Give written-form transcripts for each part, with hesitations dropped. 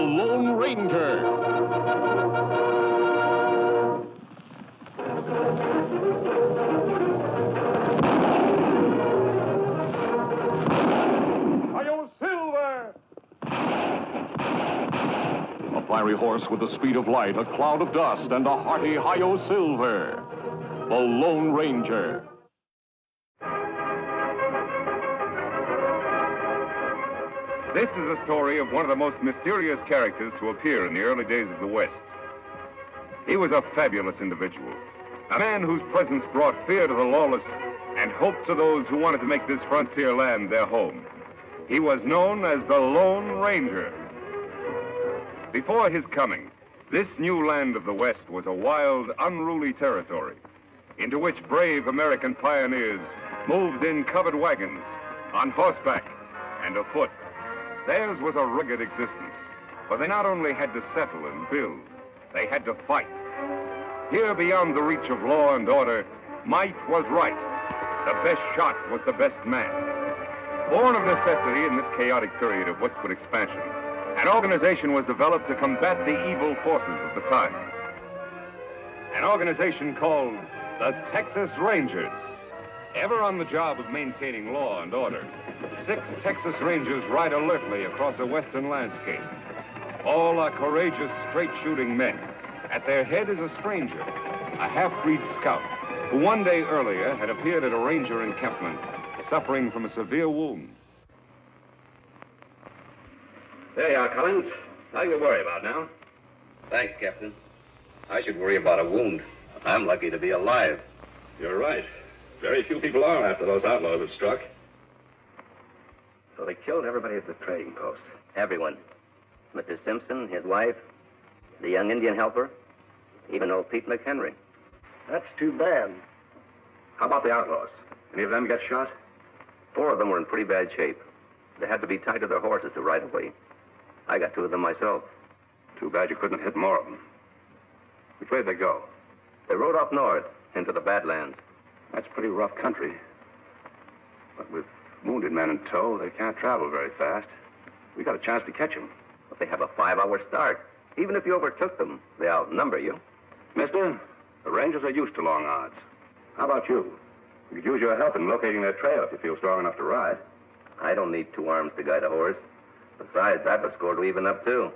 Lone Ranger. Fiery horse with the speed of light, a cloud of dust, and a hearty Hi-Yo Silver, the Lone Ranger. This is a story of one of the most mysterious characters to appear in the early days of the West. He was a fabulous individual, a man whose presence brought fear to the lawless and hope to those who wanted to make this frontier land their home. He was known as the Lone Ranger. Before his coming, this new land of the West was a wild, unruly territory into which brave American pioneers moved in covered wagons, on horseback, and afoot. Theirs was a rugged existence, for they not only had to settle and build, they had to fight. Here, beyond the reach of law and order, might was right. The best shot was the best man. Born of necessity in this chaotic period of westward expansion, an organization was developed to combat the evil forces of the times. An organization called the Texas Rangers. Ever on the job of maintaining law and order, 6 Texas Rangers ride alertly across a western landscape. All are courageous, straight-shooting men. At their head is a stranger, a half-breed scout, who one day earlier had appeared at a ranger encampment, suffering from a severe wound. There you are, Collins. Nothing to worry about now. Thanks, Captain. I should worry about a wound. I'm lucky to be alive. You're right. Very few people are after those outlaws have struck. So they killed everybody at the trading post. Everyone. Mr. Simpson, his wife, the young Indian helper, even old Pete McHenry. That's too bad. How about the outlaws? Any of them get shot? 4 of them were in pretty bad shape. They had to be tied to their horses to ride away. I got 2 of them myself. Too bad you couldn't have hit more of them. Which way did they go? They rode up north into the Badlands. That's pretty rough country. But with wounded men in tow, they can't travel very fast. We got a chance to catch them. But they have a 5-hour start. Even if you overtook them, they outnumber you. Mister, the Rangers are used to long odds. How about you? You could use your help in locating their trail if you feel strong enough to ride. I don't need 2 arms to guide a horse. Besides, I've a score to even up, too.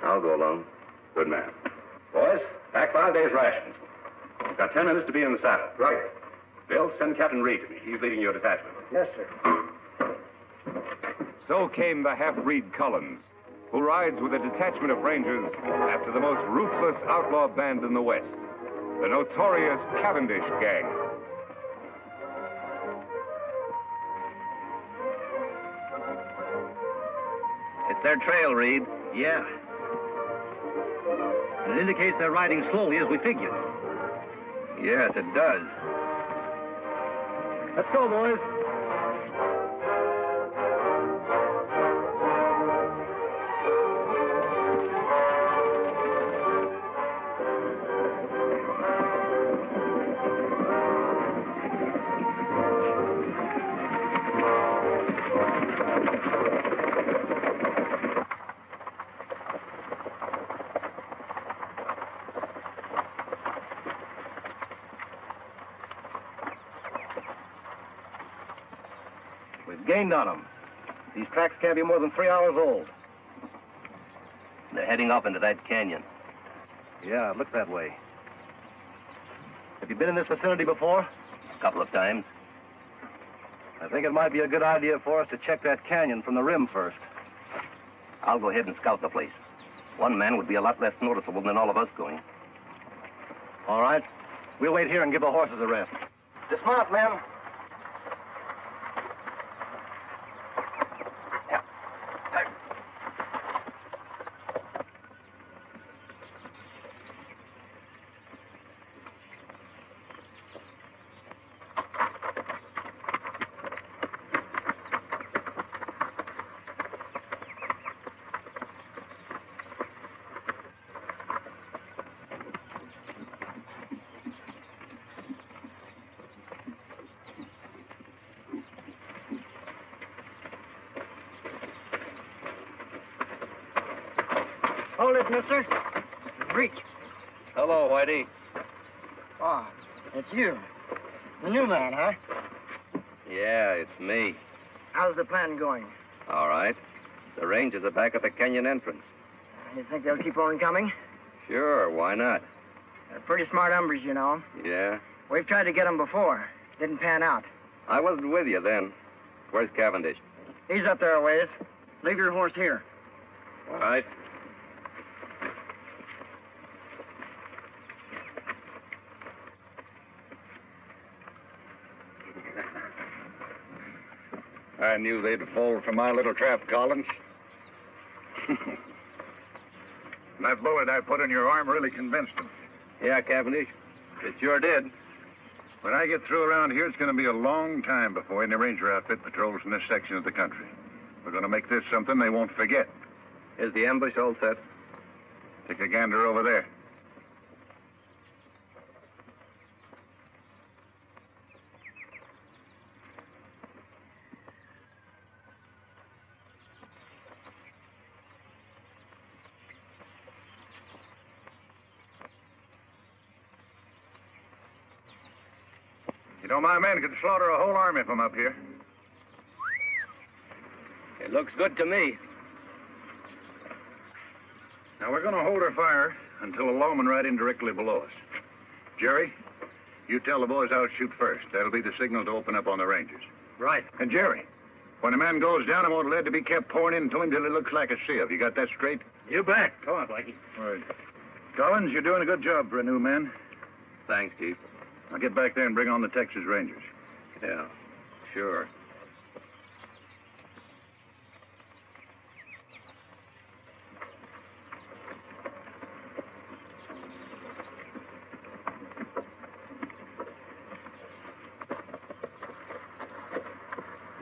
I'll go along. Good man. Boys, pack 5 days' rations. You've got 10 minutes to be in the saddle. Right. Bill, send Captain Reed to me. He's leading your detachment. Yes, sir. So came the half-breed Collins, who rides with a detachment of Rangers after the most ruthless outlaw band in the West, the notorious Cavendish Gang. It's their trail, Reed. Yeah. It indicates they're riding slowly as we figured. Yes, it does. Let's go, boys. We've gained on them. These tracks can't be more than 3 hours old. They're heading off into that canyon. Yeah, it looks that way. Have you been in this vicinity before? A couple of times. I think it might be a good idea for us to check that canyon from the rim first. I'll go ahead and scout the place. One man would be a lot less noticeable than all of us going. All right. We'll wait here and give the horses a rest. Dismount, men. Hold it, mister. Reach. Hello, Whitey. Oh, it's you. The new man, huh? Yeah, it's me. How's the plan going? All right. The Rangers are back at the canyon entrance. You think they'll keep on coming? Sure, why not? They're pretty smart hombres, you know. Yeah. We've tried to get them before. Didn't pan out. I wasn't with you then. Where's Cavendish? He's up there a ways. Leave your horse here. All right. I knew they'd fall for my little trap, Collins. That bullet I put in your arm really convinced them. Yeah, Cavendish. It sure did. When I get through around here, it's going to be a long time before any ranger outfit patrols in this section of the country. We're going to make this something they won't forget. Is the ambush all set? Take a gander over there. You know, my men could slaughter a whole army from up here. It looks good to me. Now, we're going to hold our fire until a lawman right in directly below us. Jerry, you tell the boys I'll shoot first. That'll be the signal to open up on the Rangers. Right. And Jerry, when a man goes down, I want lead to be kept pouring into him till it looks like a sieve. You got that straight? You bet. Come on, Blackie. All right. Collins, you're doing a good job for a new man. Thanks, Chief. Now get back there and bring on the Texas Rangers. Yeah, sure.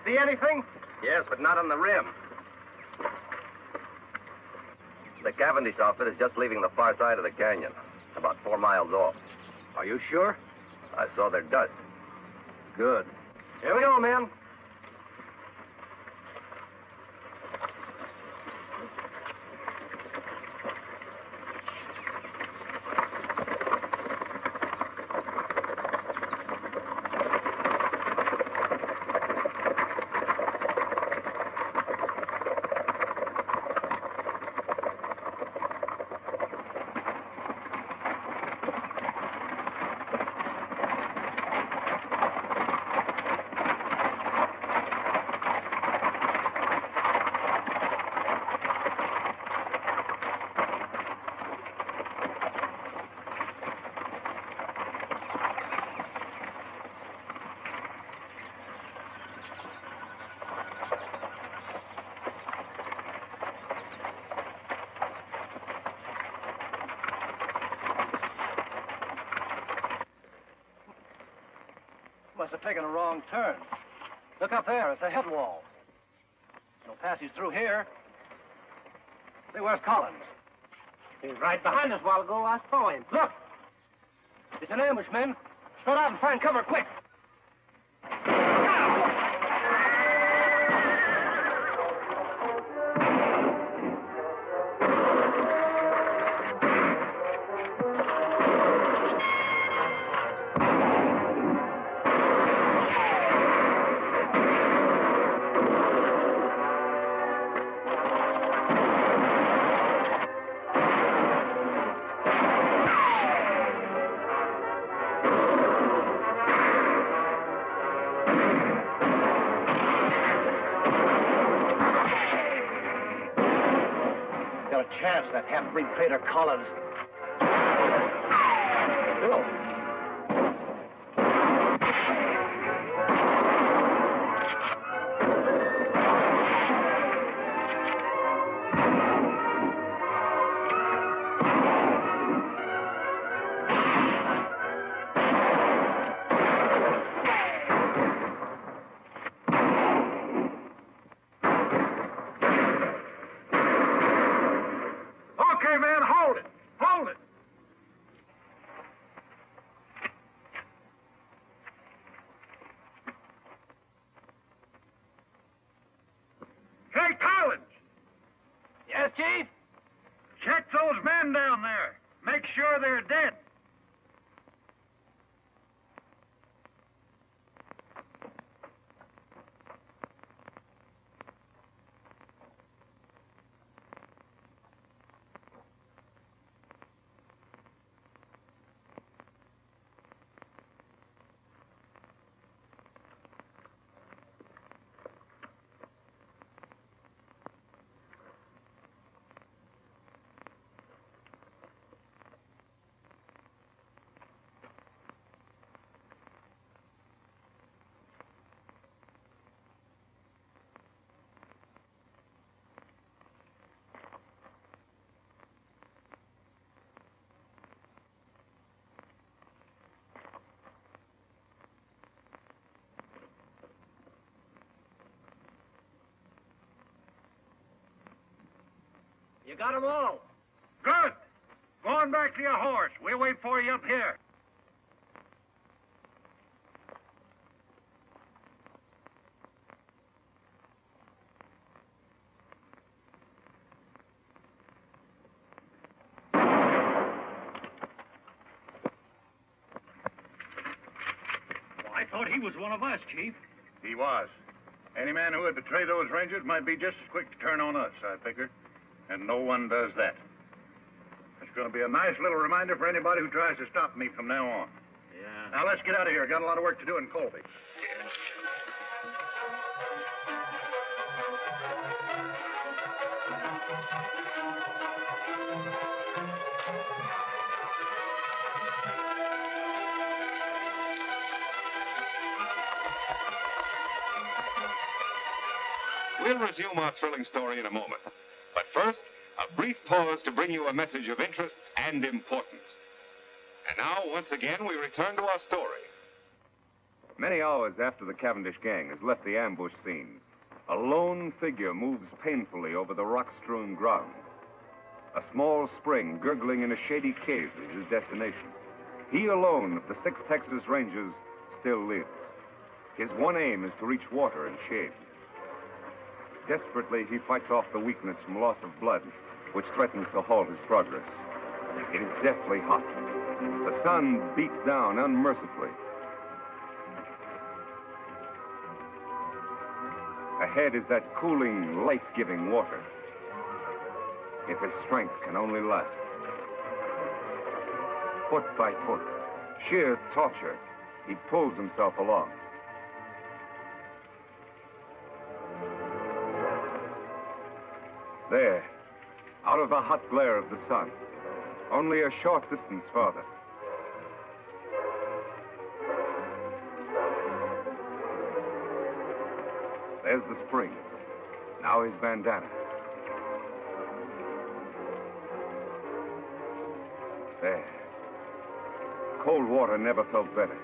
See anything? Yes, but not on the rim. The Cavendish outfit is just leaving the far side of the canyon, about 4 miles off. Are you sure? I saw their dust. Good. Here we go, men. Must have taken a wrong turn. Look up there. It's a head wall. No passage through here. Say, where's Collins? He was right behind us a while ago. I saw him. Look! It's an ambush, men. Spread out and find cover, quick! Got a chance, that half-breed traitor Collins. Bill. Okay, man, hold it. Hold them down there. Make sure they're dead. You got 'em all. Good. Go on back to your horse. We'll wait for you up here. Well, I thought he was one of us, Chief. He was. Any man who would betray those Rangers might be just as quick to turn on us, I figure. And no one does that. It's going to be a nice little reminder for anybody who tries to stop me from now on. Yeah. Now, let's get out of here. Got a lot of work to do in Colby. We'll resume our thrilling story in a moment. But first, a brief pause to bring you a message of interest and importance. And now, once again, we return to our story. Many hours after the Cavendish gang has left the ambush scene, a lone figure moves painfully over the rock-strewn ground. A small spring gurgling in a shady cave is his destination. He alone of the 6 Texas Rangers still lives. His one aim is to reach water and shade. Desperately, he fights off the weakness from loss of blood, which threatens to halt his progress. It is deathly hot. The sun beats down unmercifully. Ahead is that cooling, life-giving water. If his strength can only last. Foot by foot, sheer torture, he pulls himself along. There, out of the hot glare of the sun, only a short distance farther. There's the spring. Now his bandana. There. Cold water never felt better.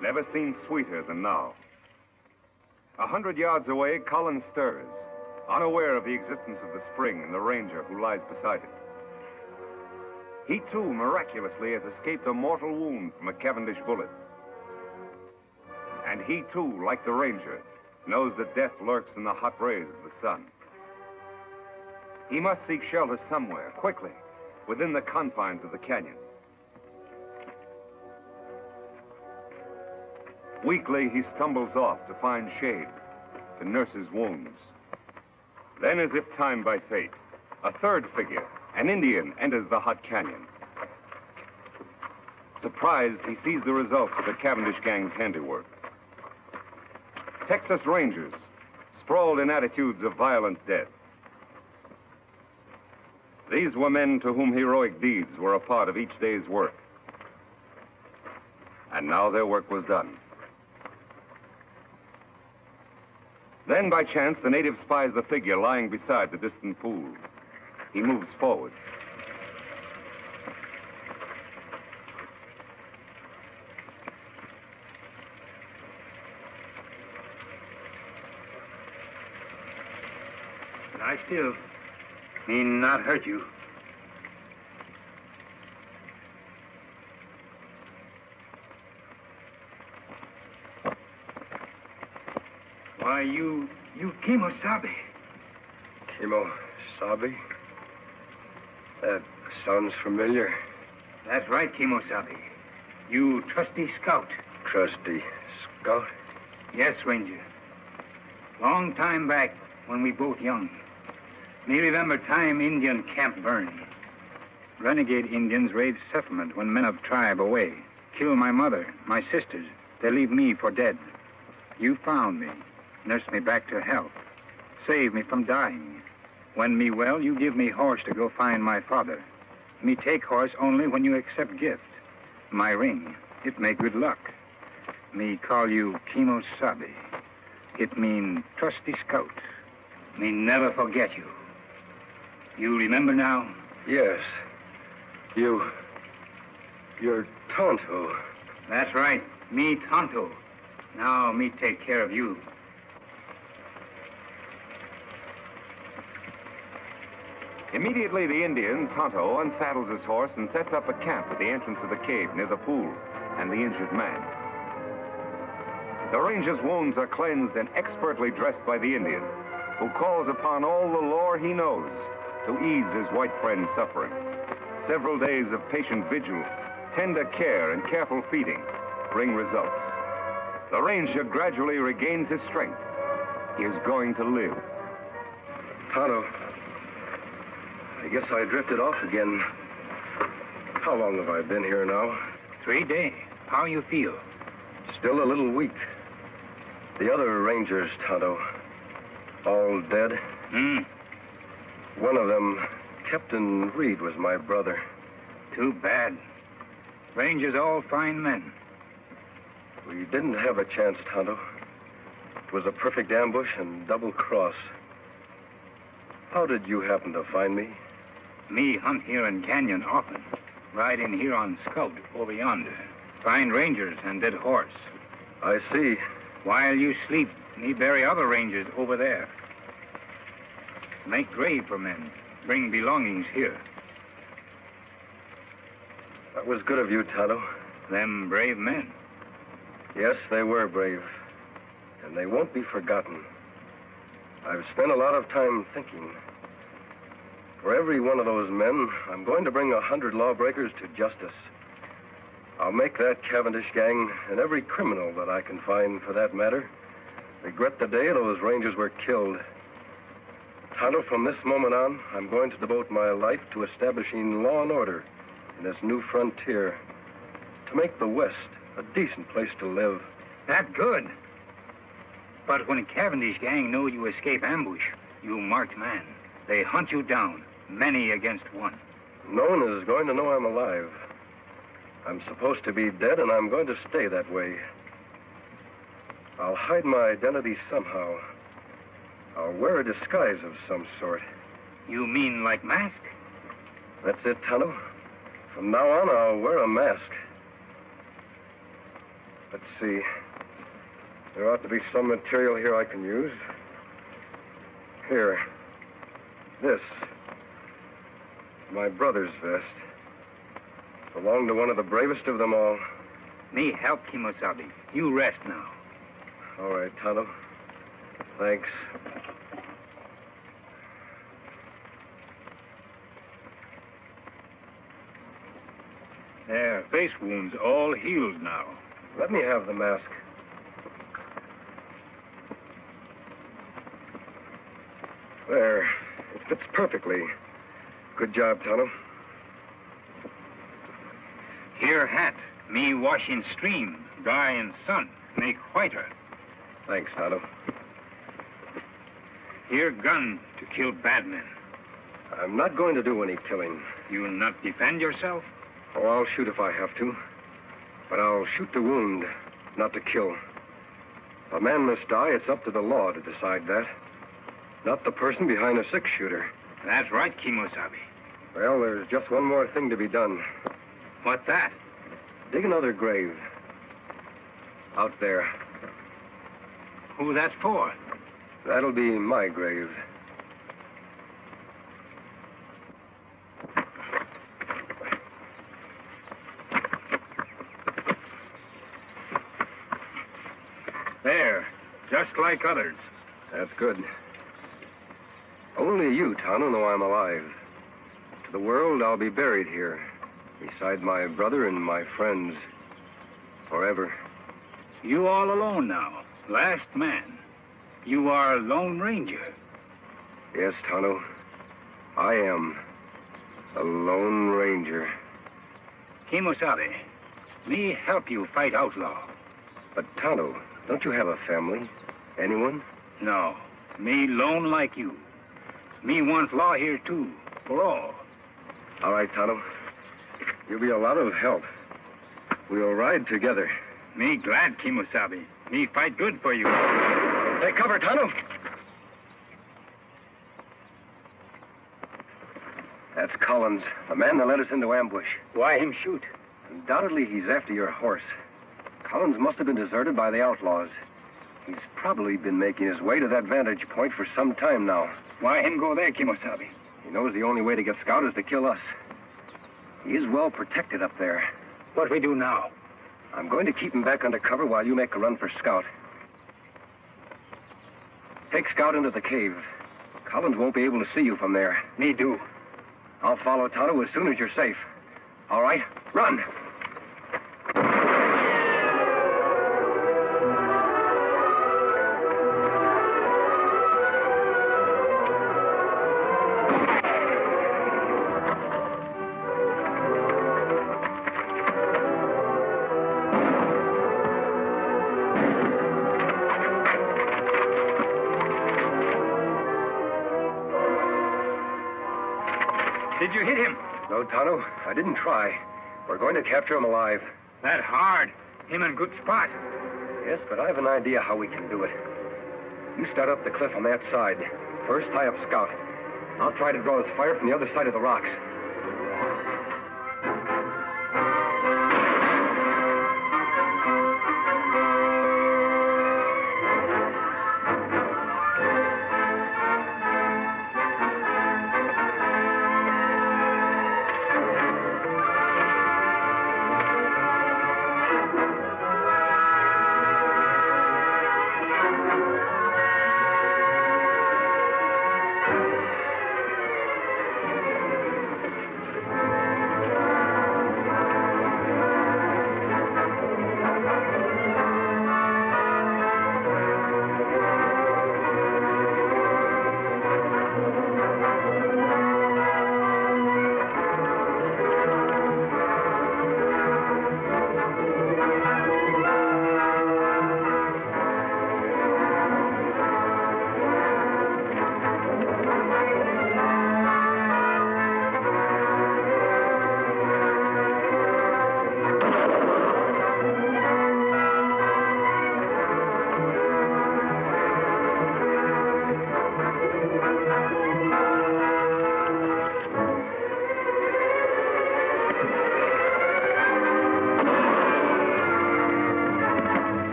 Never seemed sweeter than now. 100 yards away, Collins stirs, unaware of the existence of the spring and the ranger who lies beside it. He, too, miraculously has escaped a mortal wound from a Cavendish bullet. And he, too, like the ranger, knows that death lurks in the hot rays of the sun. He must seek shelter somewhere, quickly, within the confines of the canyon. Weakly, he stumbles off to find shade, to nurse his wounds. Then, as if timed by fate, a third figure, an Indian, enters the hot canyon. Surprised, he sees the results of the Cavendish gang's handiwork. Texas Rangers, sprawled in attitudes of violent death. These were men to whom heroic deeds were a part of each day's work. And now their work was done. Then, by chance, the native spies the figure lying beside the distant pool. He moves forward. Lie still. He not hurt you. Why, you Kimosabe. Kimosabe? sounds familiar. That's right, Kimosabe. You trusty scout. Trusty scout? Yes, Ranger. Long time back, when we both young. Me remember time Indian camp burned. Renegade Indians raid settlement when men of tribe away. Kill my mother, my sisters. They leave me for dead. You found me, nursed me back to health, saved me from dying. When me well, you give me horse to go find my father. Me take horse only when you accept gift. My ring, it make good luck. Me call you Kimosabe. It mean trusty scout. Me never forget you. You remember now? Yes. You're Tonto. That's right. Me Tonto. Now me take care of you. Immediately, the Indian, Tonto, unsaddles his horse and sets up a camp at the entrance of the cave near the pool and the injured man. The ranger's wounds are cleansed and expertly dressed by the Indian, who calls upon all the lore he knows to ease his white friend's suffering. Several days of patient vigil, tender care, and careful feeding bring results. The ranger gradually regains his strength. He is going to live. Tonto, I guess I drifted off again. How long have I been here now? 3 days. How you feel? Still a little weak. The other rangers, Tonto, all dead? One of them, Captain Reed, was my brother. Too bad. Rangers all fine men. We didn't have a chance, Tonto. It was a perfect ambush and double cross. How did you happen to find me? Me hunt here in canyon often. Ride in here on scout over yonder. Find rangers and dead horse. I see. While you sleep, me bury other rangers over there. Make grave for men. Bring belongings here. That was good of you, Tonto. Them brave men. Yes, they were brave. And they won't be forgotten. I've spent a lot of time thinking. For every one of those men, I'm going to bring 100 lawbreakers to justice. I'll make that Cavendish gang, and every criminal that I can find for that matter, regret the day those rangers were killed. Tonto, from this moment on, I'm going to devote my life to establishing law and order in this new frontier, to make the West a decent place to live. That good. But when Cavendish gang know you escape ambush, you marked man. They hunt you down, many against one. No one is going to know I'm alive. I'm supposed to be dead, and I'm going to stay that way. I'll hide my identity somehow. I'll wear a disguise of some sort. You mean like mask? That's it, Tonto. From now on, I'll wear a mask. Let's see. There ought to be some material here I can use. Here. This. My brother's vest. Belonged to one of the bravest of them all. Me help, Kimosabe. You rest now. All right, Tonto. Thanks. Their face wounds all healed now. Let me have the mask. There. It fits perfectly. Good job, Tonto. Here hat. Me wash in stream, dry in sun, make whiter. Thanks, Tonto. Here gun to kill bad men. I'm not going to do any killing. You not defend yourself? Oh, I'll shoot if I have to. But I'll shoot to wound, not to kill. If a man must die, it's up to the law to decide that. Not the person behind a six-shooter. That's right, Kimosabe. Well, there's just one more thing to be done. What's that? Dig another grave. Out there. Who that's for? That'll be my grave. There, just like others. That's good. Only you, Tonto, know I'm alive. To the world, I'll be buried here, beside my brother and my friends, forever. You all alone now, last man. You are a Lone Ranger. Yes, Tonto. I am a Lone Ranger. Kimosabe, me help you fight outlaw. But, Tonto, don't you have a family? Anyone? No, me lone like you. Me want law here, too, for all. All right, Tonto. You'll be a lot of help. We'll ride together. Me glad, Kimosabe. Me fight good for you. Take cover, Tonto. That's Collins, the man that led us into ambush. Why him shoot? Undoubtedly, he's after your horse. Collins must have been deserted by the outlaws. He's probably been making his way to that vantage point for some time now. Why him go there, Kimosabe? He knows the only way to get Scout is to kill us. He is well protected up there. What we do now? I'm going to keep him back under cover while you make a run for Scout. Take Scout into the cave. Collins won't be able to see you from there. Me do. I'll follow Tonto as soon as you're safe. All right, run! Did you hit him? No, Tonto, I didn't try. We're going to capture him alive. That hard. Him in good spot. Yes, but I have an idea how we can do it. You start up the cliff on that side. First, tie up Scout. I'll try to draw his fire from the other side of the rocks.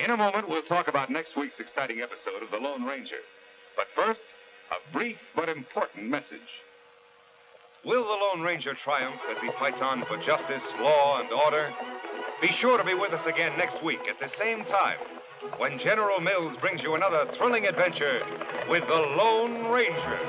In a moment, we'll talk about next week's exciting episode of The Lone Ranger. But first, a brief but important message. Will the Lone Ranger triumph as he fights on for justice, law, and order? Be sure to be with us again next week at the same time when General Mills brings you another thrilling adventure with the Lone Ranger.